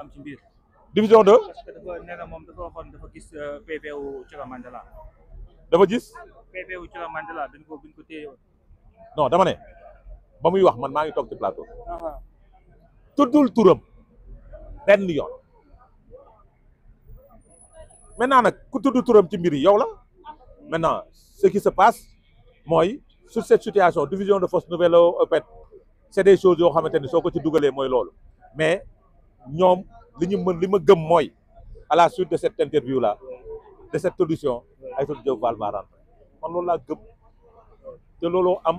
am ci mbir. division de. parce que dafa nee na moom dafa waxoon dafa gis PV wu Thioro Mandela. dafa gis. PV wu Thioro Mandela dañ ko buñ ko téye woon. non dama ne ba muy wax man maa ngi toog ci plateau. tuddul turam benn yoon. maintenant nag ku tudd turam ci mbir yi yow la. maintenant ce qui se passe mooy sur cette situation division de fausse nouvelle peut-être c'est des choses yoo xamante ni soo ko ci dugalee mooy loolu mais ñoom li ma gëm mooy à la suite de cette interview là de cette audition Aïssatou Diop Fall va rentrer man loolu laa gëm te looloo am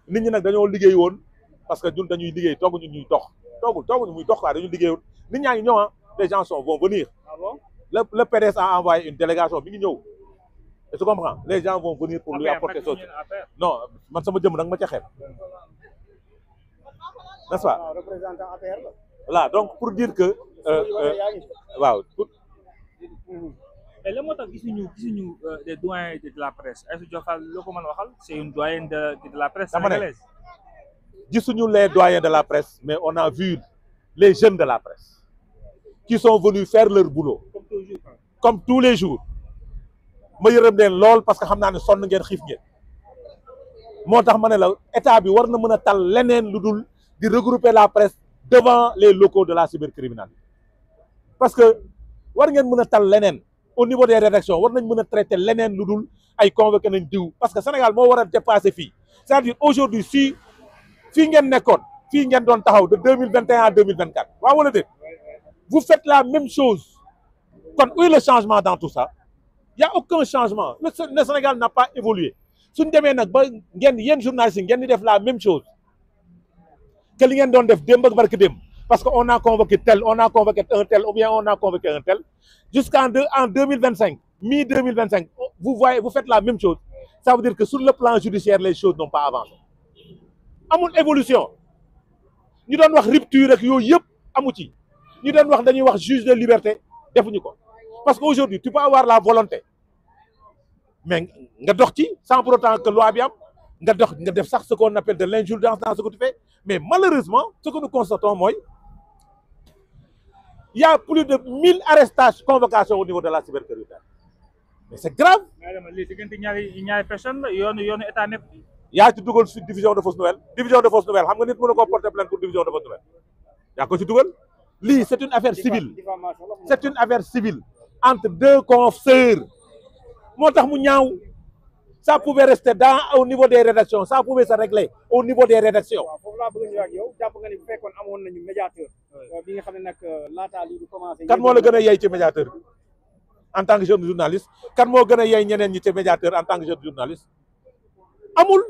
nit ñi nag dañoo liggéey woon parce que ñun dañuy liggéey tooguñu ñuy dox tooguñu muy dox quoi dañuy liggéey woon nit ñaa ngi ñëw ah les gens vont venir. Ah bon? le PDS a envoyé une délégation mi ngi ñëw. Et tu comprends? Les gens vont venir pour lui apporter ça. Non, man sama jëm nag ma ca xeeb. N'est-ce pas? Voilà, donc pour dire que waaw. Mais le moo tax gisuñu des doyens de la presse. Aïssatou Diop Fall loo ko mën a waxal, c'est une doyenne de la presse sénégalaise. Gisuñu les doyens de la presse, mais on a vu les jeunes de la presse qui sont venus faire leur boulot. Comme tous les jours. ma yërëm leen lool parce que xam naa ne sonn ngeen xiif ngeen moo tax ma ne la état bi war na mën a tal leneen lu dul di regrouper la presse devant les locaux de la cybercriminalité parce que war ngeen mën a tal leneen au niveau des rédactions war nañ mën a traiter leneen lu dul ay convoqué nañ diw parce que Sénégal moo war a dépasser fii c'est-à-dire aujourd'hui si fii ngeen nekkoon fii ngeen doon taxaw de 2021 à 2024 waaw wala déet vous faites la même chose kon où est le changement dans tout ça? Il n'y a aucun changement. Le Sénégal n'a pas évolué. Si nous avons journalistes qui font la même chose que les gens font parce qu'on a convoqué tel, on a convoqué un tel, ou bien on a convoqué un tel, jusqu'en 2025, mi-2025, vous faites la même chose. Ça veut dire que sur le plan judiciaire, les choses n'ont pas avancé. Il y a une évolution. Nous avons une rupture avec nous, nous avons un juge de liberté. Parce qu'aujourd'hui, tu peux avoir la volonté. Mais nga dox ci sans pour autant que loi bi am nga def sax ce qu'on appelle de l'injuriance dans ce que tu fais. Mais malheureusement, ce que nous constatons, moi, il y a plus de 1000 arrestations, convocations au niveau de la cybercriminalité. Mais c'est grave. Il y a personne, il y a un état net. Il y a une division de fausses nouvelles. Division de fausses nouvelles. Vous ne pouvez pas porter plainte pour division de fausses nouvelles. Il y a quoi tu double? C'est une affaire civile. C'est une affaire civile entre deux confrères. Ça pouvait rester au niveau des rédactions, ça pouvait se régler au niveau des rédactions. Quand moi le gën a yey ci médiateur en tant que jeune journaliste, quand moi gën a yey ñeneen ñi ci médiateur en tant que jeune journaliste, amul.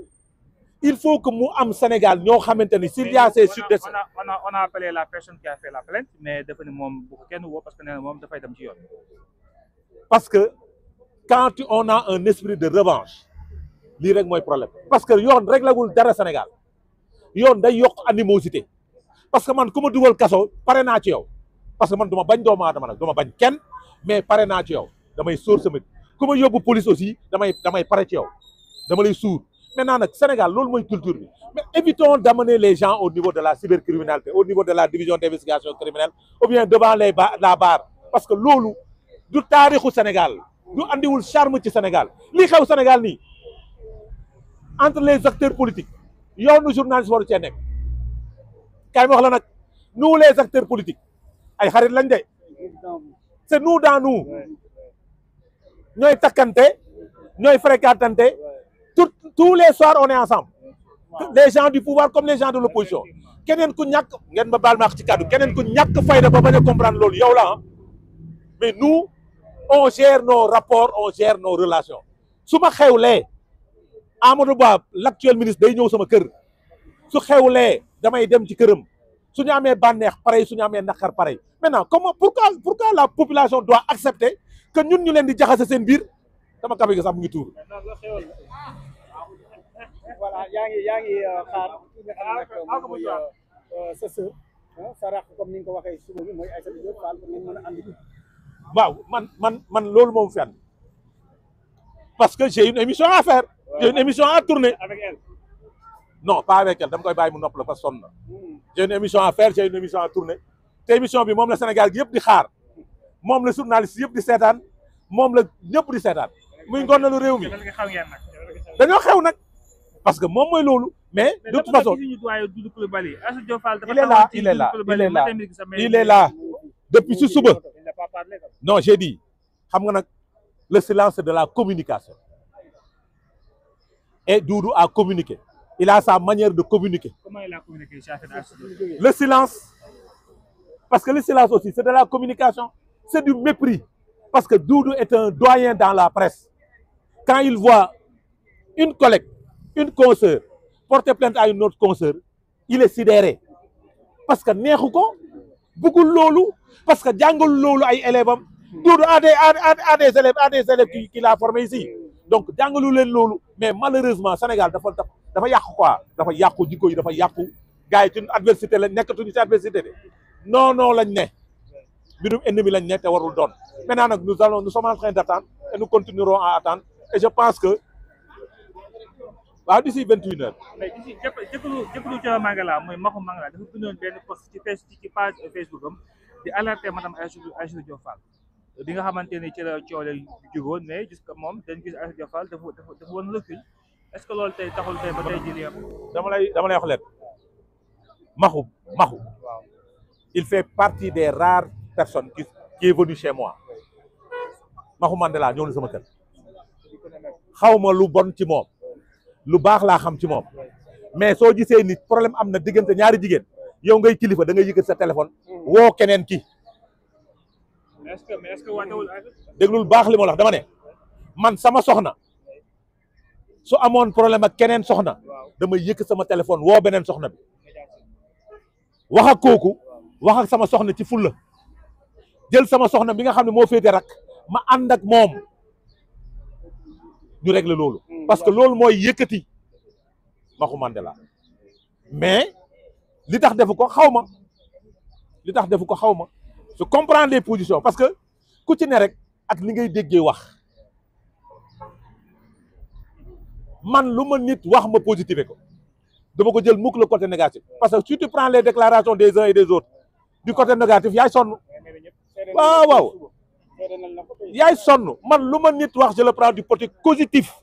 Il faut que mu am Sénégal ñoo xamante ni s'il y a ces sud on a appelé la personne qui a fait la plainte, mais dafa ne moom bu ko kenn woo parce que nee na moom dafay dem ci yoon. Parce que quand on a un esprit de revanche lii rek mooy problème parce que yoon réglagul dara Sénégal yoon day yokk animosité parce que man ku ma dugal kaso pare naa ci yow parce que man du ma bañ doomu aadama nag du ma bañ kenn mais pare naa ci yow damay sóor sama ku ma yóbbu police aussi damay pare ci yow dama lay suur. Maintenant nag Sénégal loolu mooy culture bi mais évitons d'amener les gens au niveau de la cybercriminalité au niveau de la division d'investigation criminelle ou bien devant la barre parce que loolu du taarixu Sénégal du andiwul charme ci Sénégal lii xew Sénégal nii entre les acteurs politiques yoonu journaliste waru cee nekk kay ma wax la nag nous les acteurs politiques ay xarit lañ de c'est nous dans nous ñooy takkante ñooy fréquentante tous les soirs on est ensemble les gens du pouvoir comme les gens de l'opposition keneen ku ñàkk ngeen ma baal ma wax ci kàddu keneen ku ñàkk fayda ba bañ a comprendre loolu yow la mais nous on gère nos rapports on gère nos relations su ma xewlee Amadou Ba l'actuel ministre day ñëw sama kër su xewlee damay dem ci këram su ñu amee bànneex pareil su ñu amee naqar pareil maintenant comment pourquoi la population doit accepter que ñun ñu leen di jaxase seen biir sama kabe gi sax mu ngi tuur. voilà yaa ngi xaar ki nga xam ne nag mooy sa sœur sa rakk comme ni nga ko waxee suba bi mooy Aïssatou Diop Fall pour ngeen mën a andi. waaw man loolu moom fenn parce que j'ai une émission à faire. J'ai une émission à tourner. Avec elle? Non, pas avec elle. Dama koy bàyyi mu nopp la parce que sonn na. J'ai une émission à faire, j'ai une émission à tourner. te émission bi moom la Sénégal gi yëpp di xaar moom la journaliste yëpp di seetaan moom la ñëpp di seetaan muy ngonalu réew mi dañoo xew nag parce que moom mooy loolu mais de toute façon il est là depuis si suba non j'ai dit xam nga nag le silence de la communication et Doudou a communiqué il a sa manière de communiquer. Comment il a communiqué? Le silence parce que le silence aussi c'est de la communication c'est du mépris parce que Doudou est un doyen dans la presse quand il voit une collègue une consoeur porter plainte à une autre consoeur il est sidéré parce que neexu ko bëggul loolu parce que jàngal loolu ay élèves am Doudou a des élèves qu'il a formé ici donc jàngalu leen loolu mais malheureusement Sénégal dafa yàqu quoi dafa yàqu jikko yi dafa yàqu gars yi ci adversité lañ nekkatuñu ci adversité de non lañ ne mbirum ennemi lañ ne te warul doon maintenant nag nous sommes en train d'attendre et nous continuerons à attendre et je pense que waaw d'ici 21 heures. mais d'ici jëkkëru Thioro Mangala mooy Maxu Mangala dafa bindoon benn post ci page Facebook am di alerter madame Aïssatou Diop Fall bi nga xamante ne ci la coow la jógoon mais jusque moom dañ gis Aïssatou Diop Fall dafa woon recul est-ce que loolu tey taxul tey ba tey jii dama lay wax leen Maxu il fait partie des rares personnes qui est venu chez moi Maxu Mandela ñëw na sama kër xaw ma lu bon ci moom lu baax laa xam ci moom mais soo gisee nit problème am na diggante ñaari jigéen yow ngay kilifa da ngay yëkkat sa téléphone woo keneen ki déglul baax li ma wax dama ne man sama soxna su amoon problème ak keneen soxna damay yëkkat sama téléphone woo beneen soxna bi wax ak kooku wax ak sama soxna ci fulla jël sama soxna bi nga xam ne moo féete rak ma ànd ak moom ñu régler loolu parce que loolu mooy yëkkati Maxu Mandela mais li tax defu ko xaw ma je comprends les positions parce que ku ci ne rek ak li ngay déggee wax man lu ma nit wax ma positiver ko dama ko jël mukk le côté négatif parce que si tu prends les déclarations des uns et des autres du côté négatif yaay sonn waaw yaay sonn man lu ma nit wax je le prends du côté positif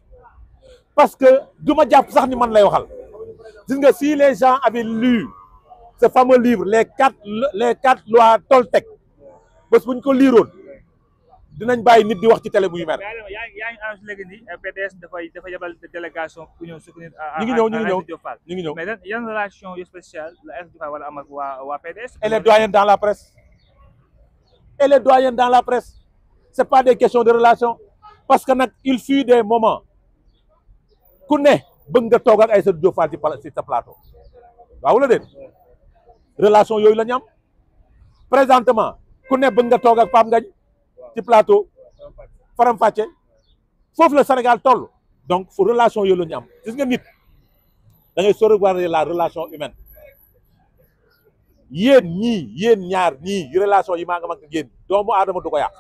parce que du ma jàpp sax ni man lay waxal gis nga si les gens avaient lu ce fameux livre les quatre lois Toltec bés bu ñu ko liiroon dinañ bàyyi nit di wax ci télé muy mer. yaa ngi annoncé léegi ni PDS dafa yebal délégation pour ñëw soutenir ñu ngi ñëw mais yan relation yu spéciale la Aïssatou Diop Fall wala am ak waa PDS. elle est doyenne dans la presse c'est pas des questions de relation parce que nag il fut des moments ku ne bëgg nga toog ak Aïssatou Diop Fall ci sa plateau waaw la déet relation yooyu la ñu am présentement ku ne bëgg nga toog ak Pape Ngagne ci plateau Faram Facce foofu la Sénégal toll donc fu relation yooyu la ñu am gis nga nit da ngay sauvegarder la relation humaine yéen ñaar ñii relation yi maa nga mag yéen doomu aadama du ko yàq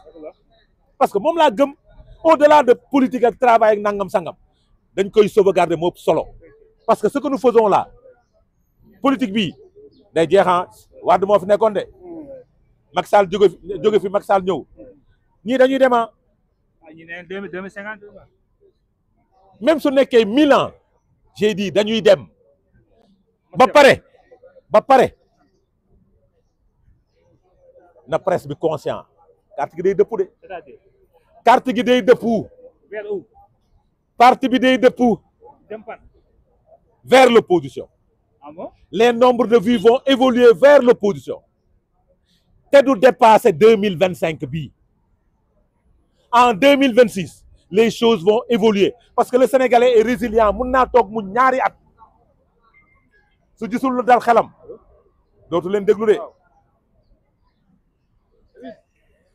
parce que moom laa gëm au-delà de politique ak travail ak nangam sangam dañ koy sauvegarder moo solo parce que ce que nous faisons là politique bi day jeexan Wade moo fi nekkoon de Macky Sall jóge fi Macky Sall ñëw ñii dañuy dema ñu ne 2050 même su nekkee 1000 ans j'ai dit dañuy dem ba pare na presse bi conscient carte gi day dëpp de carte gi day dëppu parti bi day dëppu vers l'opposition les nombres de vues vont évoluer vers l'opposition te du dépasser 2025 bii en 2026 les choses vont évoluer parce que le Sénégalais est résilient mun naa toog mu ñaari at su gisul lu dal xelam dootu leen déglu de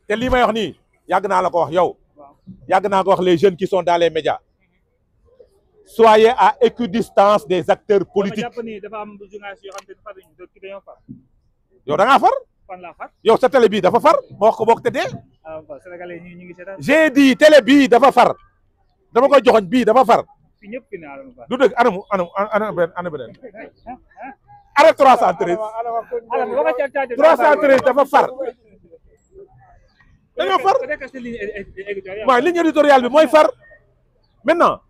te lii may wax nii yàgg naa la ko wax yow yàgg naa ko wax les jeunes qui sont dans les médias soyez à équidistance des acteurs politiques. yow da ngaa far. yow sa télé bii dafa far moo wax ko bokk te dee. j'ai dit télé bii dafa far dama koy joxoñ bii dafa far. du dëgg ana beneen arrête 313 313 dafa far dañoo far waaye ligne éditoriale bi mooy far maintenant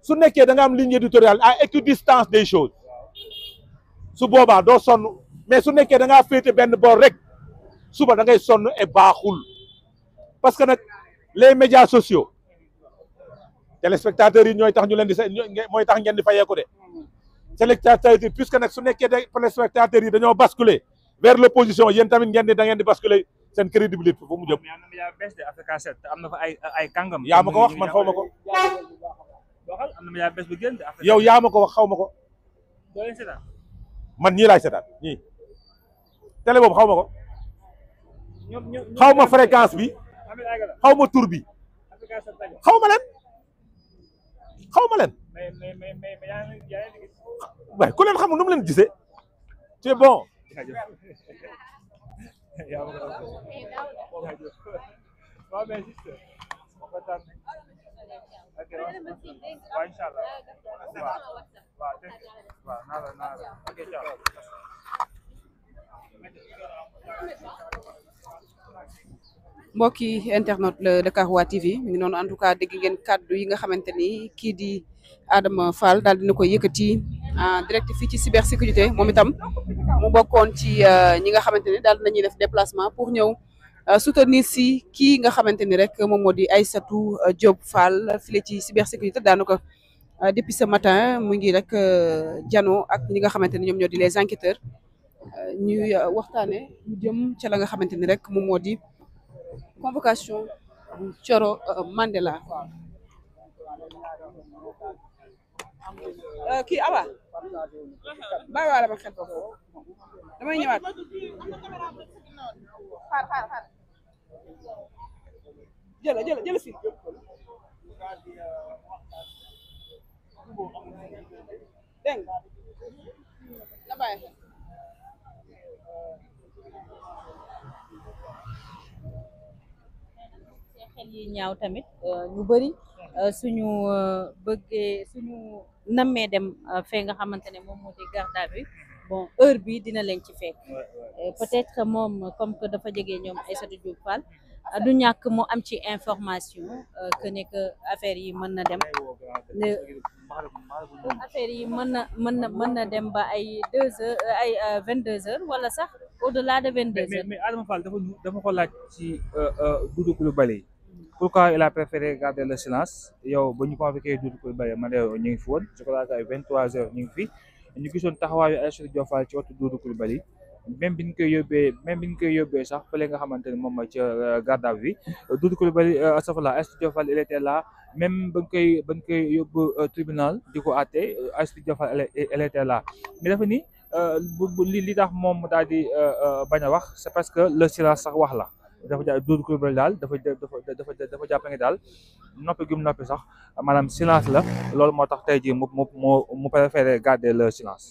su nekkee da nga am ligne éditoriale à équidistance des choses su boobaa doo sonn mais su nekkee da ngaa féete benn boor rek suba da ngay sonn et baaxul parce que nag les médias sociaux téléspectateurs yi ñooy tax ñu leen di mooy tax ngeen di fayeeku de téléspectateurs yi puisque nag su nekkee de téléspectateurs yi dañoo basculer vers l'opposition yéen tamit ngeen di da ngeen di basculer seen crédibilité fu mu jëm. am na fa ay kàngam. yaa ma ko wax man xaw ma ko. am na média bés bu génn yow yaa ma ko wax xaw ma ko. doo leen seetaan. man ñii laay seetaan ñii télé boobu xaw ma ko. xaw ma fréquence bi xaw ma tur bi xaw ma leen xaw ma leen. waaye ku leen xamul nu mu leen gisee c'est bon. mbokki internet le Dakarwa TV mi ngi noonu en tout cas dégg ngeen kàddu yi nga xamante ni kii di Adama Fall daal dina ko yëkkati en direct fii ci cybersécurité moom itam mu bokkoon ci ñi nga xamante ni daal dinañuy def déplacement pour ñëw soutenir si kii nga xamante ni rek moom moo di Aïssatou Diop Fall fii ci cybersécurité daanaka depuis ce matin mu ngi rek jano ak ñi nga xamante ni ñoom ñoo di les enquêteurs ñuy waxtaane ñu jëm ca la nga xamante ni rek moom moo di convocation bu Thioro Mandela. kii Awa bàyyi waa la ma xel foofu damay ñëwaat xaar jël si dégg nga la bàyyi xel xel yi ñaaw tamit ñu bëri suñu bëggee suñu nammee dem fee nga xamante ne moom moo di garde à vue bon heure bi dina leen ci fekk peut-être que moom comme que dafa jege ñoom Aïssatou Diop Fall du ñàkk mu am ci information que ne que affaire yi mën na dem affaire yi mën na dem ba ay 2h ay 22h wala sax au-delà de 22h. mais Adama Fall dafa ko laaj ci Doudou Coulibaly pourquoi il a préféré garder le silence yow ba ñu convoqué Doudou Coulibaly man yow ñu ngi fi woon je crois que ay 23h ñu ngi fi ñu gisoon taxawaayu Aïssatou Diop Fall ci wetu Doudou Coulibaly même bi ñu koy yóbbee sax fële nga xamante ne moom mooy ca garde à vue Doudou Coulibaly astafurlah Aïssatou Diop Fall il était là même ba ñu koy yóbbu tribunal di ko àtte Aïssatou Diop Fall elle était là mais dafa ni li tax moom daal di bañ a wax c'est parce que le silence sax wax la dafa ja Doudou Coulibaly daal dafa jàpp ne daal noppi gi mu noppi sax maanaam silence la loolu moo tax tey jii mu préféré garder le silence.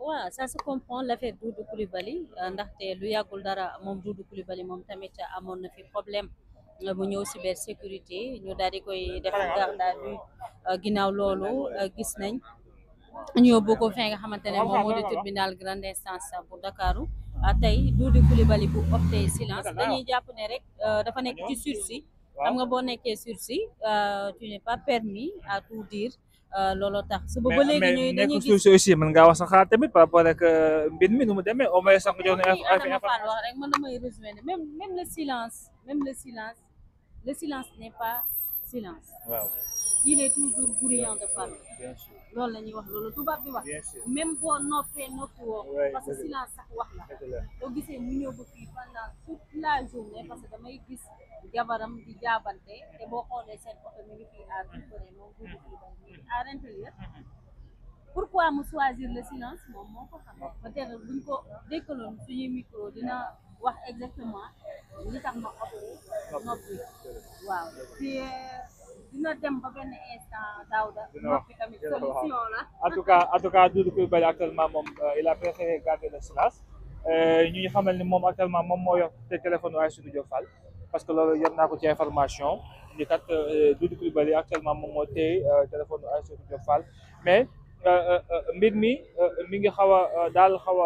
waaw ça se comprend l'affaire Doudou Coulibaly ndaxte lu yàggul dara moom Doudou Coulibaly moom tamit amoon na fi problème mu ñëw cybersécurité ñu daal di koy def garde à vue ginnaaw loolu gis nañ ñu yóbbu ko fi nga xamante ne moom moo di tribunal grande instance bu Dakaru tey Doudou Coulibaly bu opté silence dañuy jàpp ne rek dafa nekk ci sursis xam nga boo nekkee sursis tu n'es pas permis à tout dire looloo tax suba ba léegi ñuy dañuy gis mais aussi mën ngaa wax sa xalaat tamit par rapport ak mbir mi nu mu demee au moins sax nga jox Adama Fall wax rek man damay rejoindre même le silence n'est pas silence. waaw il est toujours bruyant de parler. bien sûr loolu la ñuy wax loolu tubaab bi wax même boo noppee noppi woo parce que silence sax wax la boo gisee mu ñëw ba fii pendant toute la journée parce que damay gis jabaram di jaabante te boo xoolee seen photo mi ngi fii à tout près moom Doudou Coulibaly à l'intérieur pourquoi mu choisir le silence moom moo ko xam peut-être buñ ko dékkaloon suñuy micro dina wax exactement li tax ma opté noppi waaw dina dem ba benn instant Daouda noppi tamit solution la en tout cas Doudou Coulibaly actuellement moom il a préféré garder le silence ñu xamal ni moom actuellement moom moo yor téléphone Aïssatou Diop Fall parce que loolu yor naa ko ci information ni kat Doudou Coulibaly actuellement moom moo téye téléphone Aïssatou Diop Fall mais mbir mi mi ngi xaw a daal xaw a